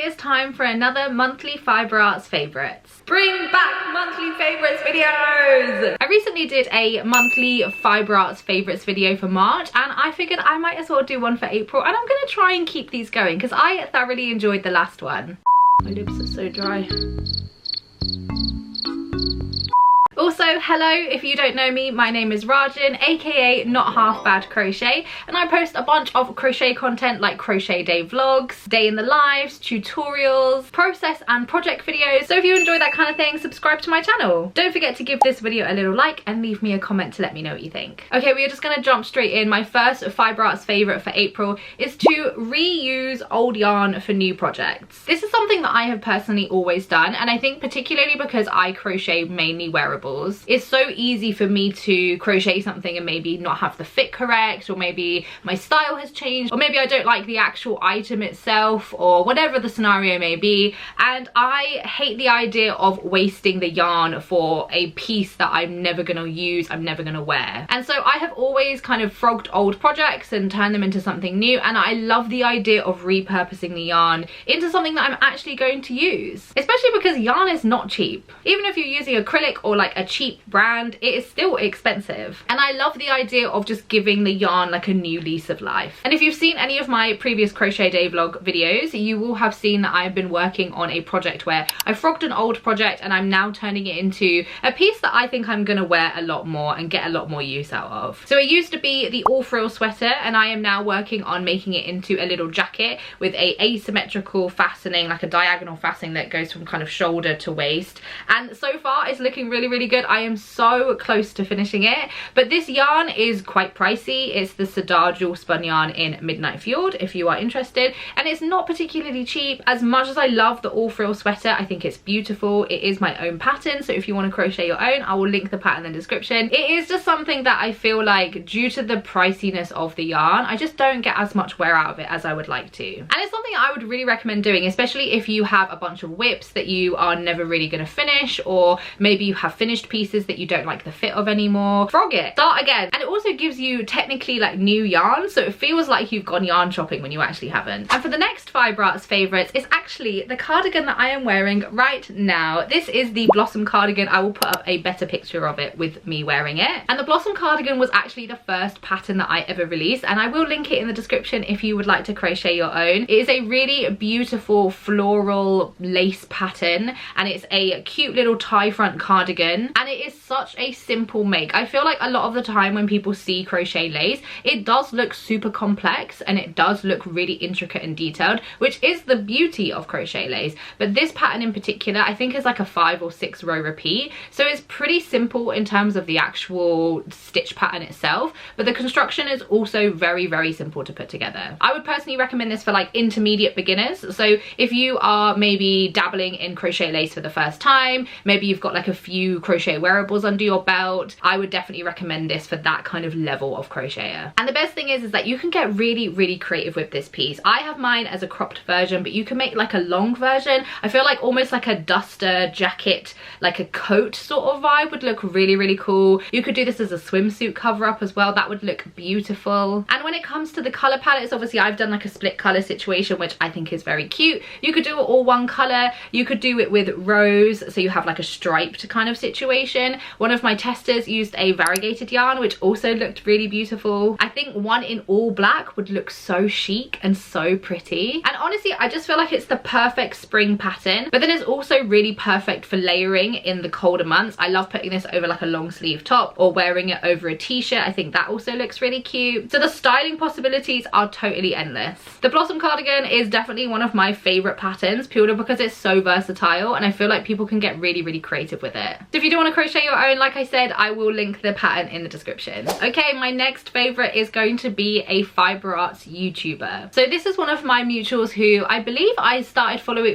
is time for another monthly Fibre Arts favourites. Bring back monthly favourites videos! I recently did a monthly Fibre Arts favourites video for March, and I figured I might as well do one for April, and I'm going to try and keep these going because I thoroughly enjoyed the last one. My lips are so dry. Also, hello, if you don't know me, my name is Rajan, aka Not Half Bad Crochet, and I post a bunch of crochet content like crochet day vlogs, day in the lives, tutorials, process and project videos. So if you enjoy that kind of thing, subscribe to my channel. Don't forget to give this video a little like and leave me a comment to let me know what you think. Okay, we are just gonna jump straight in. My first Fibre Arts favourite for April is to reuse old yarn for new projects. This is something that I have personally always done, and I think particularly because I crochet mainly wearables, it's so easy for me to crochet something and maybe not have the fit correct, or maybe my style has changed, or maybe I don't like the actual item itself, or whatever the scenario may be, and I hate the idea of wasting the yarn for a piece that I'm never gonna use, I'm never gonna wear. And so I have always kind of frogged old projects and turned them into something new, and I love the idea of repurposing the yarn into something that I'm actually going to use, especially because yarn is not cheap. Even if you're using acrylic or like a cheap brand, it is still expensive, and I love the idea of just giving the yarn like a new lease of life. And if you've seen any of my previous crochet day vlog videos, you will have seen that I've been working on a project where I frogged an old project and I'm now turning it into a piece that I think I'm gonna wear a lot more and get a lot more use out of. So it used to be the all frill sweater, and I am now working on making it into a little jacket with a asymmetrical fastening, like a diagonal fastening that goes from kind of shoulder to waist, and so far it's looking really good. I am so close to finishing it, but this yarn is quite pricey. It's the Sadar Jewel Spun yarn in Midnight Fjord if you are interested, and it's not particularly cheap. As much as I love the all frill sweater, I think it's beautiful. It is my own pattern, so if you want to crochet your own, I will link the pattern in the description. It is just something that I feel like, due to the priciness of the yarn, I just don't get as much wear out of it as I would like to. And it's something I would really recommend doing, especially if you have a bunch of whips that you are never really going to finish, or maybe you have finished pieces that you don't like the fit of anymore. Frog it, start again. And it also gives you technically like new yarn, so it feels like you've gone yarn shopping when you actually haven't. And for the next Fibre Arts favourites is actually the cardigan that I am wearing right now. This is the Blossom cardigan. I will put up a better picture of it with me wearing it. And the Blossom cardigan was actually the first pattern that I ever released, and I will link it in the description if you would like to crochet your own. It is a really beautiful floral lace pattern, and it's a cute little tie front cardigan, and it is such a simple make. I feel like a lot of the time when people see crochet lace, it does look super complex and it does look really intricate and detailed, which is the beauty of crochet lace. But this pattern in particular, I think is like a 5 or 6 row repeat, so it's pretty simple in terms of the actual stitch pattern itself, but the construction is also very simple to put together. I would personally recommend this for like intermediate beginners. So if you are maybe dabbling in crochet lace for the first time, maybe you've got like a few crochet wearables under your belt, I would definitely recommend this for that kind of level of crocheter. And the best thing is that you can get really creative with this piece. I have mine as a cropped version, but you can make like a long version. I feel like almost like a duster jacket, like a coat sort of vibe would look really cool. You could do this as a swimsuit cover up as well. That would look beautiful. And when it comes to the color palettes, obviously I've done like a split color situation, which I think is very cute. You could do it all one color. You could do it with rows, so you have like a striped kind of situation. One of my testers used a variegated yarn, which also looked really beautiful. I think one in all black would look so chic and so pretty. And honestly, I just feel like it's the perfect spring pattern, but then it's also really perfect for layering in the colder months. I love putting this over like a long sleeve top or wearing it over a t-shirt. I think that also looks really cute. So the styling possibilities are totally endless. The Blossom cardigan is definitely one of my favorite patterns, purely because it's so versatile, and I feel like people can get really creative with it. So if you do want to crochet your own, like I said, I will link the pattern in the description. Okay, my next favorite is going to be a Fibre Arts YouTuber. So this is one of my mutuals who I believe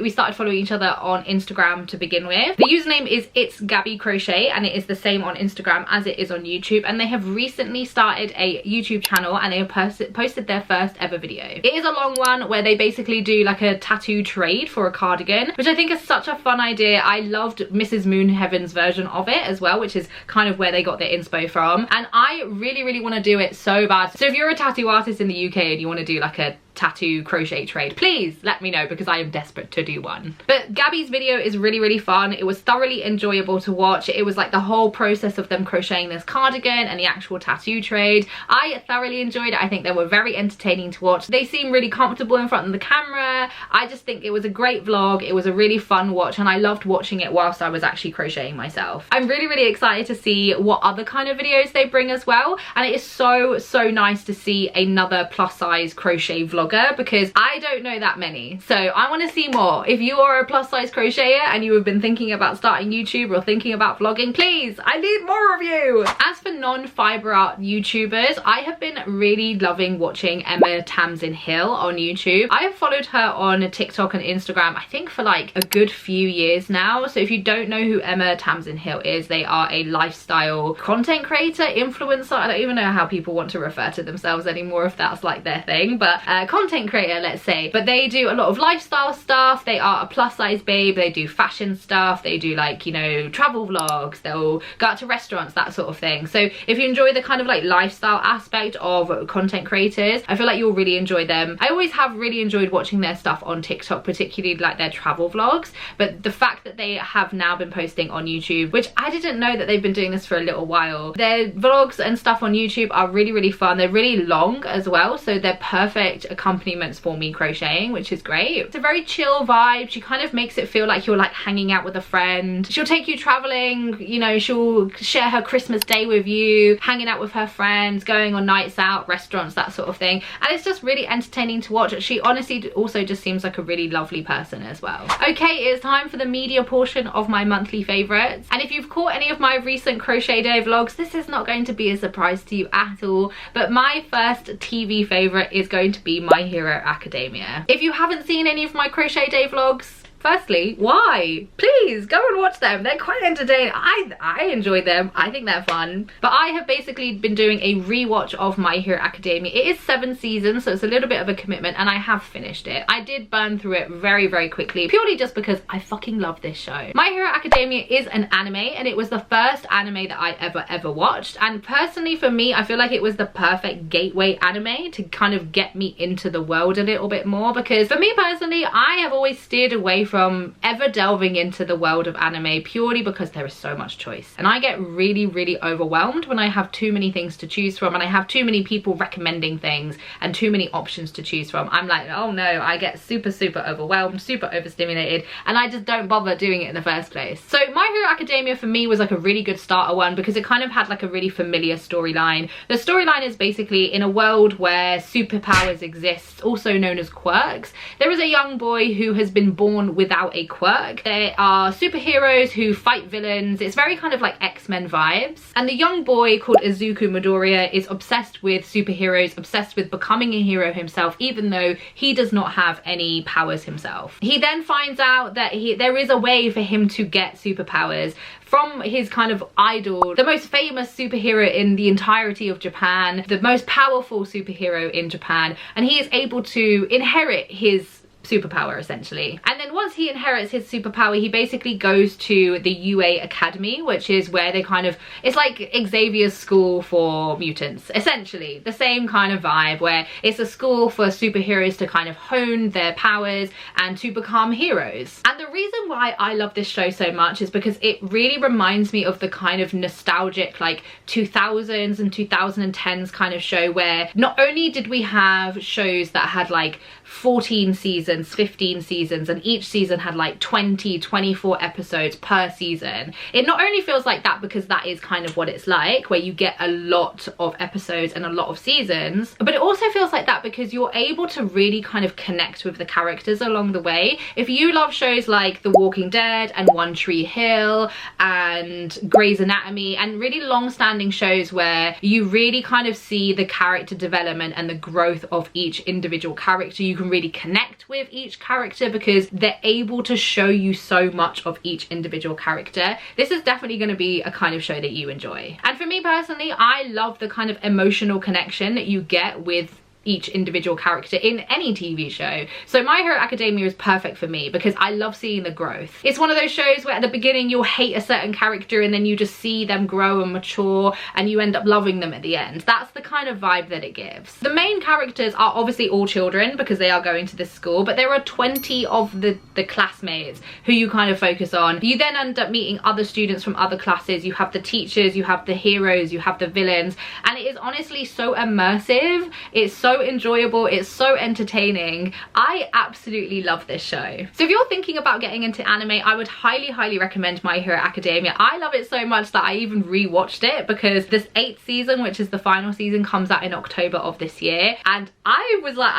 we started following each other on Instagram to begin with. The username is It's Gabby Crochet, and it is the same on Instagram as it is on YouTube, and they have recently started a YouTube channel, and they have posted their first ever video. It is a long one where they basically do like a tattoo trade for a cardigan, which I think is such a fun idea. I loved Mrs. Moonheaven's version of it as well, which is kind of where they got their inspo from, and I really want to do it so bad. So if you're a tattoo artist in the UK and you want to do like a tattoo crochet trade, please let me know, because I am desperate to do one. But Gabby's video is really fun. It was thoroughly enjoyable to watch. It was like the whole process of them crocheting this cardigan and the actual tattoo trade. I thoroughly enjoyed it. I think they were very entertaining to watch. They seem really comfortable in front of the camera. I just think it was a great vlog. It was a really fun watch, and I loved watching it whilst I was actually crocheting myself. I'm really excited to see what other kind of videos they bring as well, and it is so nice to see another plus size crochet vlogger, because I don't know that many, so I want to see more. If you are a plus size crocheter and you have been thinking about starting YouTube or thinking about vlogging, please, I need more of you. As for non-fibre art YouTubers, I have been really loving watching Emma Tamsin Hill on YouTube. I have followed her on TikTok and Instagram, I think for like a good few years now. So if you don't know who Emma Tamsin Hill is, they are a lifestyle content creator, influencer. I don't even know how people want to refer to themselves anymore, if that's like their thing, but content creator, let's say. But they do a lot of lifestyle stuff. They are a plus size babe. They do fashion stuff. They do, like, you know, travel vlogs. They'll go out to restaurants, that sort of thing. So if you enjoy the kind of like lifestyle aspect of content creators, I feel like you'll really enjoy them. I always have really enjoyed watching their stuff on TikTok, particularly like their travel vlogs, but the fact that they have now been posting on YouTube, which I didn't know that they've been doing this for a little while. Their vlogs and stuff on YouTube are really fun. They're really long as well, so they're perfect accompaniments for me crocheting, which is great. It's a very chill vibe. She kind of makes it feel like you're like hanging out with a friend. She'll take you traveling, you know, she'll share her Christmas day with you, hanging out with her friends, going on nights out, restaurants, that sort of thing, and it's just really entertaining to watch. She honestly also just seems like a really lovely person as well. Okay, it's time for the media portion of my monthly favorites, and if you've caught any of my recent crochet day vlogs, this is not going to be a surprise to you at all, but my first TV favorite is going to be My Hero Academia. If you haven't seen any of my crochet day vlogs, firstly, why? Please go and watch them. They're quite entertaining. I enjoy them. I think they're fun. But I have basically been doing a rewatch of My Hero Academia. It is 7 seasons, so it's a little bit of a commitment, and I have finished it. I did burn through it very quickly, purely just because I fucking love this show. My Hero Academia is an anime, and it was the first anime that I ever watched. And personally for me, I feel like it was the perfect gateway anime to kind of get me into the world a little bit more, because for me personally, I have always steered away from ever delving into the world of anime, purely because there is so much choice, and I get really overwhelmed when I have too many things to choose from, and I have too many people recommending things and too many options to choose from. I'm like, oh no, I get super overwhelmed, super overstimulated, and I just don't bother doing it in the first place. So My Hero Academia for me was like a really good starter one, because it kind of had like a really familiar storyline. The storyline is basically in a world where superpowers exist, also known as quirks. There is a young boy who has been born without a quirk. There are superheroes who fight villains. It's very kind of like X-Men vibes. And the young boy called Izuku Midoriya is obsessed with superheroes, obsessed with becoming a hero himself, even though he does not have any powers himself. He then finds out that there is a way for him to get superpowers from his kind of idol, the most famous superhero in the entirety of Japan, the most powerful superhero in Japan, and he is able to inherit his superpower essentially. And then once he inherits his superpower, he basically goes to the UA Academy, which is where they kind of, it's like Xavier's school for mutants, essentially the same kind of vibe, where it's a school for superheroes to kind of hone their powers and to become heroes. And the reason why I love this show so much is because it really reminds me of the kind of nostalgic like 2000s and 2010s kind of show, where not only did we have shows that had like 14 seasons, 15 seasons, and each season had like 24 episodes per season. It not only feels like that because that is kind of what it's like, where you get a lot of episodes and a lot of seasons, but it also feels like that because you're able to really kind of connect with the characters along the way. If you love shows like The Walking Dead and One Tree Hill and Grey's Anatomy, and really long-standing shows where you really kind of see the character development and the growth of each individual character, you can really connect with each character because they're able to show you so much of each individual character. This is definitely going to be a kind of show that you enjoy. And for me personally, I love the kind of emotional connection that you get with each individual character in any TV show. So My Hero Academia is perfect for me because I love seeing the growth. It's one of those shows where at the beginning you'll hate a certain character and then you just see them grow and mature and you end up loving them at the end. That's the kind of vibe that it gives. The main characters are obviously all children because they are going to this school, but there are 20 of the classmates who you kind of focus on. You then end up meeting other students from other classes. You have the teachers, you have the heroes, you have the villains, and it is honestly so immersive. It's so enjoyable, it's so entertaining. I absolutely love this show. So if you're thinking about getting into anime, I would highly recommend My Hero Academia. I love it so much that I even rewatched it because this 8th season, which is the final season, comes out in October of this year, and I was like,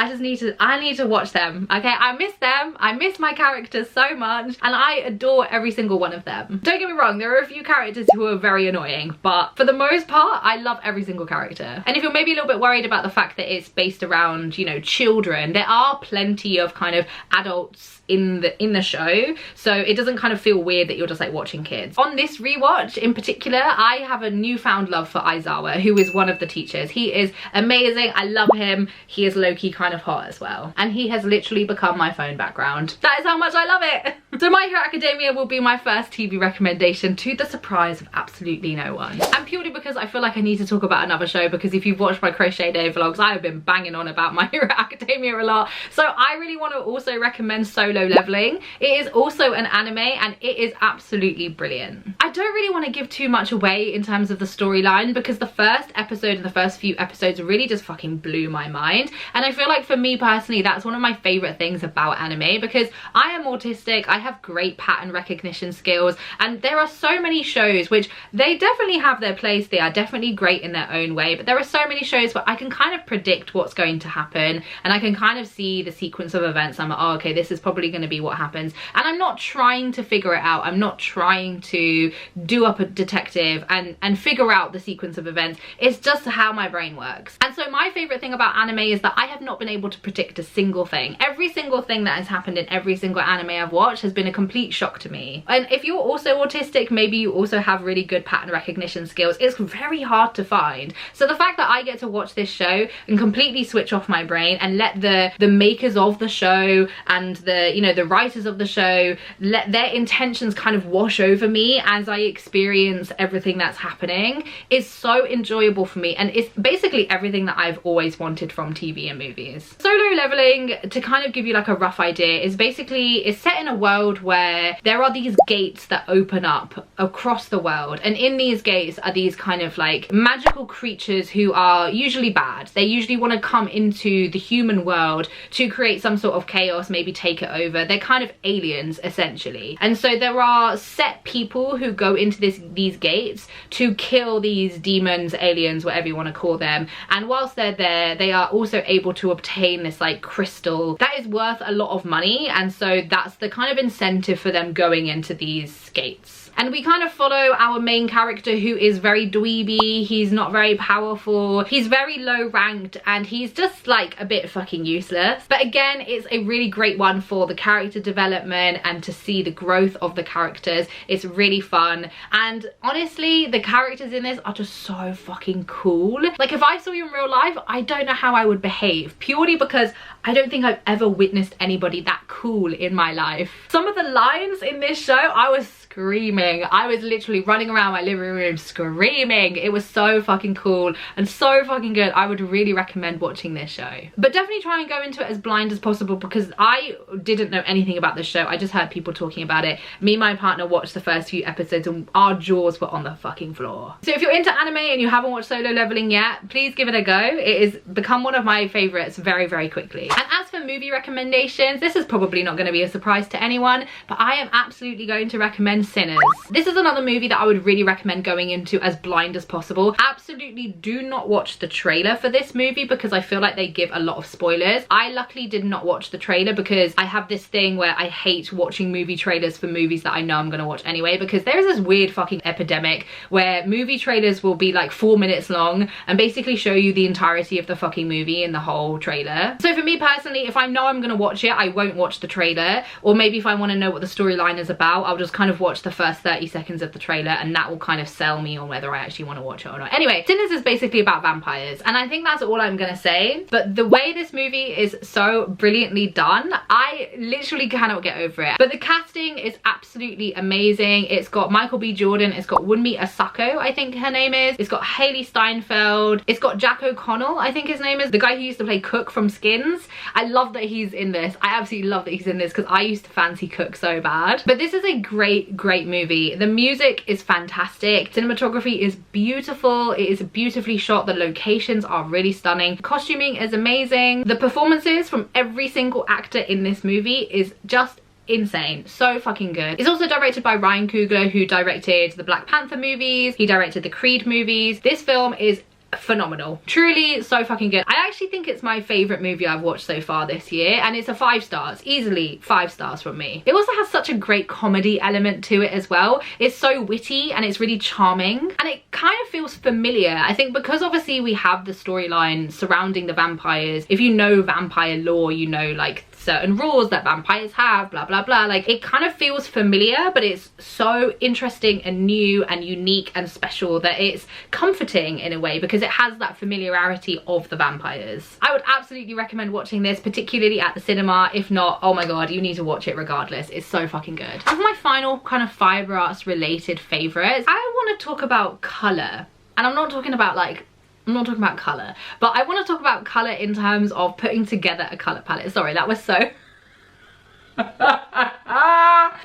I need to watch them. Okay, I miss them, I miss my characters so much, and I adore every single one of them. Don't get me wrong, there are a few characters who are very annoying, but for the most part I love every single character. And if you're maybe a little bit worried about the fact that it's based around, you know, children, there are plenty of kind of adults in the show, so it doesn't kind of feel weird that you're just like watching kids. On this rewatch in particular, I have a newfound love for Aizawa, who is one of the teachers. He is amazing, I love him. He is low-key kind of hot as well, and he has literally become my phone background. That is how much I love it. So My Hero Academia will be my first TV recommendation, to the surprise of absolutely no one, and purely because I feel like I need to talk about another show, because if you've watched my Crochet Day vlogs, I have been banging on about My Hero Academia a lot. So I really want to also recommend Solo Leveling. It is also an anime and it is absolutely brilliant. I don't really want to give too much away in terms of the storyline because the first episode and the first few episodes really just fucking blew my mind, and I feel like for me personally that's one of my favorite things about anime, because I am autistic, I have great pattern recognition skills, and there are so many shows which they definitely have their place, they are definitely great in their own way, but there are so many shows where I can kind of predict what's going to happen and I can kind of see the sequence of events. I'm like, oh okay, this is probably going to be what happens, and I'm not trying to figure it out. I'm not trying to do up a detective and figure out the sequence of events. It's just how my brain works. And so my favorite thing about anime is that I have not been able to predict a single thing. Every single thing that has happened in every single anime I've watched has been a complete shock to me. And if you're also autistic, maybe you also have really good pattern recognition skills. It's very hard to find. So the fact that I get to watch this show and completely switch off my brain and let the makers of the show and the, you know, the writers of the show, let their intentions kind of wash over me as I experience everything that's happening, is so enjoyable for me, and it's basically everything that I've always wanted from TV and movies. Solo Leveling, to kind of give you like a rough idea, is basically, it's set in a world where there are these gates that open up across the world, and in these gates are these kind of like magical creatures who are usually bad. They usually want to come into the human world to create some sort of chaos, maybe take it over. They're kind of aliens essentially, and so there are set people who go into these gates to kill these demons, aliens, whatever you want to call them, and whilst they're there they are also able to obtain this like crystal that is worth a lot of money, and so that's the kind of incentive for them going into these gates. And we kind of follow our main character, who is very dweeby, he's not very powerful, he's very low ranked, and he's just like a bit fucking useless. But again, it's a really great one for the character development and to see the growth of the characters. It's really fun, and honestly the characters in this are just so fucking cool. Like if I saw you in real life, I don't know how I would behave, purely because I don't think I've ever witnessed anybody that cool in my life. Some of the lines in this show, I was screaming. I was literally running around my living room screaming. It was so fucking cool and so fucking good. I would really recommend watching this show. But definitely try and go into it as blind as possible, because I didn't know anything about this show. I just heard people talking about it. Me and my partner watched the first few episodes and our jaws were on the fucking floor. So if you're into anime and you haven't watched Solo Leveling yet, please give it a go. It has become one of my favorites very quickly. And as for movie recommendations, this is probably not going to be a surprise to anyone, but I am absolutely going to recommend Sinners. This is another movie that I would really recommend going into as blind as possible. Absolutely do not watch the trailer for this movie because I feel like they give a lot of spoilers. I luckily did not watch the trailer because I have this thing where I hate watching movie trailers for movies that I know I'm going to watch anyway, because there's this weird fucking epidemic where movie trailers will be like 4 minutes long and basically show you the entirety of the fucking movie in the whole trailer. So for me personally, if I know I'm going to watch it, I won't watch the trailer, or maybe if I want to know what the storyline is about, I'll just kind of watch watch the first 30 seconds of the trailer and that will kind of sell me on whether I actually want to watch it or not. Anyway, Sinners is basically about vampires, and I think that's all I'm gonna say. But the way this movie is so brilliantly done, I literally cannot get over it. But the casting is absolutely amazing. It's got Michael B. Jordan, it's got Wunmi Asako, I think her name is, it's got Haley Steinfeld, it's got Jack O'Connell, I think his name is, the guy who used to play Cook from Skins. I love that he's in this. I absolutely love that he's in this because I used to fancy Cook so bad. But this is a great movie. The music is fantastic, cinematography is beautiful, it is beautifully shot, the locations are really stunning, costuming is amazing, the performances from every single actor in this movie is just insane, so fucking good. It's also directed by Ryan Coogler, who directed the Black Panther movies, he directed the Creed movies. This film is phenomenal, truly so fucking good. I actually think it's my favorite movie I've watched so far this year, and it's a 5 stars, easily 5 stars from me. It also has such a great comedy element to it as well. It's so witty and it's really charming, and it kind of feels familiar. I think because obviously we have the storyline surrounding the vampires. If you know vampire lore, you know like certain rules that vampires have, blah blah blah. Like, it kind of feels familiar, but it's so interesting and new and unique and special that it's comforting in a way because it has that familiarity of the vampires. I would absolutely recommend watching this, particularly at the cinema. If not, oh my god, you need to watch it regardless. It's so fucking good. As my final kind of fibre arts related favourites, I want to talk about colour. And I'm not talking about like, I'm not talking about colour, but I want to talk about colour in terms of putting together a colour palette. Sorry, that was so...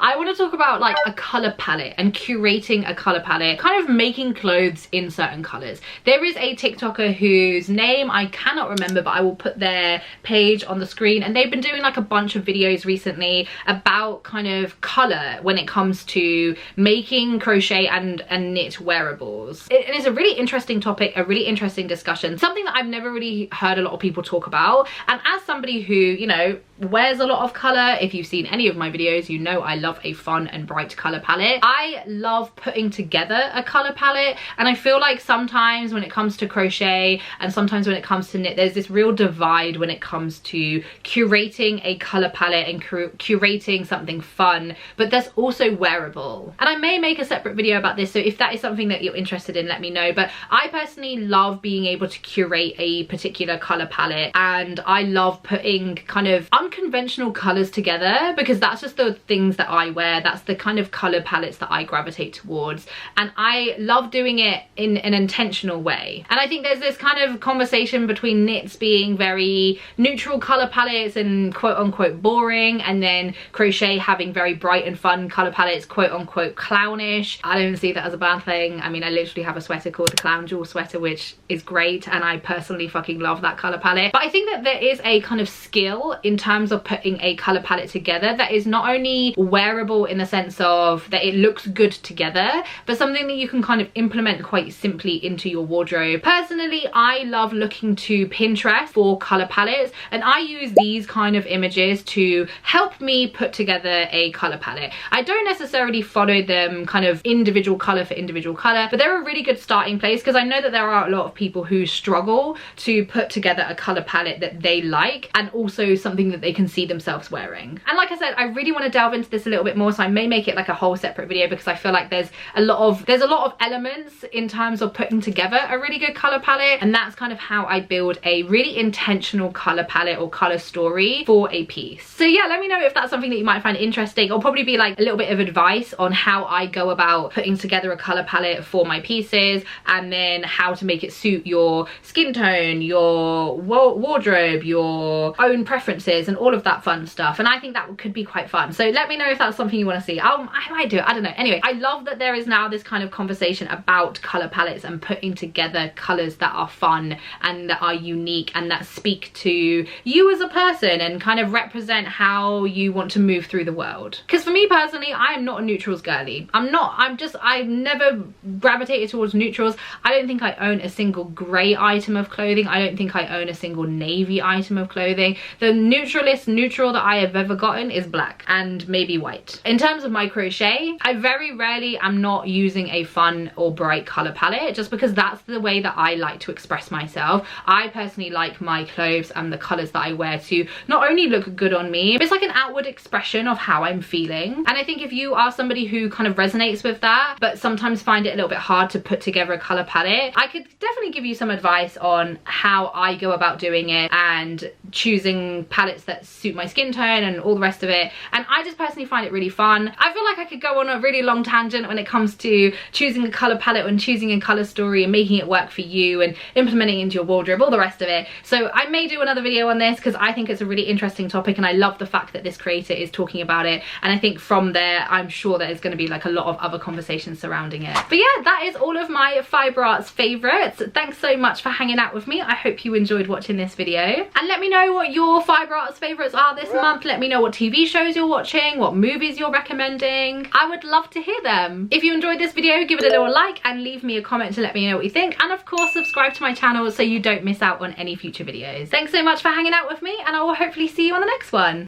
I want to talk about like a colour palette and curating a colour palette, kind of making clothes in certain colours. There is a TikToker whose name I cannot remember, but I will put their page on the screen, and they've been doing like a bunch of videos recently about kind of colour when it comes to making crochet and knit wearables. It is a really interesting topic, a really interesting discussion, something that I've never really heard a lot of people talk about. And as somebody who, you know, wears a lot of colour, if you've seen any of my videos, you know I love a fun and bright colour palette. I love putting together a colour palette, and I feel like sometimes when it comes to crochet and sometimes when it comes to knit, there's this real divide when it comes to curating a colour palette and curating something fun, but that's also wearable. And I may make a separate video about this, so if that is something that you're interested in, let me know. But I personally love being able to curate a particular colour palette, and I love putting kind of unconventional colours together because that's just the things that I wear. That's the kind of colour palettes that I gravitate towards, and I love doing it in an intentional way. And I think there's this kind of conversation between knits being very neutral colour palettes and quote unquote boring, and then crochet having very bright and fun colour palettes, quote unquote clownish. I don't see that as a bad thing. I mean, I literally have a sweater called the Clown Jewel sweater, which is great, and I personally fucking love that colour palette. But I think that there is a kind of skill in terms of putting a colour palette together that is not only wearable in the sense of that it looks good together, but something that you can kind of implement quite simply into your wardrobe. Personally, I love looking to Pinterest for colour palettes, and I use these kind of images to help me put together a colour palette. I don't necessarily follow them kind of individual colour for individual colour, but they're a really good starting place because I know that there are a lot of people who struggle to put together a colour palette that they like and also something that they can see themselves wearing. And like I said, I really want to delve into this a little bit more, so I may make it like a whole separate video because I feel like there's a lot of elements in terms of putting together a really good colour palette, and that's kind of how I build a really intentional colour palette or colour story for a piece. So yeah, let me know if that's something that you might find interesting. It'll probably be like a little bit of advice on how I go about putting together a colour palette for my pieces, and then how to make it suit your skin tone, your wardrobe, your own preferences, and all of that fun stuff. And I think that could be quite fun, so let me know if that's something you want to see. I might do it, I don't know. Anyway, I love that there is now this kind of conversation about colour palettes and putting together colours that are fun and that are unique and that speak to you as a person and kind of represent how you want to move through the world. Because for me personally, I am not a neutrals girly. I've never gravitated towards neutrals. I don't think I own a single grey item of clothing. I don't think I own a single navy item of clothing. The neutral neutralist neutral that I have ever gotten is black and maybe white. In terms of my crochet, I very rarely am not using a fun or bright color palette, just because that's the way that I like to express myself. I personally like my clothes and the colors that I wear to not only look good on me, but it's like an outward expression of how I'm feeling. And I think if you are somebody who kind of resonates with that, but sometimes find it a little bit hard to put together a color palette, I could definitely give you some advice on how I go about doing it and choosing palettes that suit my skin tone and all the rest of it. And I just personally find it really fun. I feel like I could go on a really long tangent when it comes to choosing a color palette and choosing a color story and making it work for you and implementing it into your wardrobe, all the rest of it. So I may do another video on this because I think it's a really interesting topic, and I love the fact that this creator is talking about it. And I think from there, I'm sure there's going to be like a lot of other conversations surrounding it. But yeah, that is all of my fibre arts favorites. Thanks so much for hanging out with me. I hope you enjoyed watching this video, and let me know what your fibre arts favorites are this month. Let me know what TV shows you're watching, what movies you're recommending. I would love to hear them. If you enjoyed this video, give it a little like and leave me a comment to let me know what you think, and of course subscribe to my channel so you don't miss out on any future videos. Thanks so much for hanging out with me, and I will hopefully see you on the next one.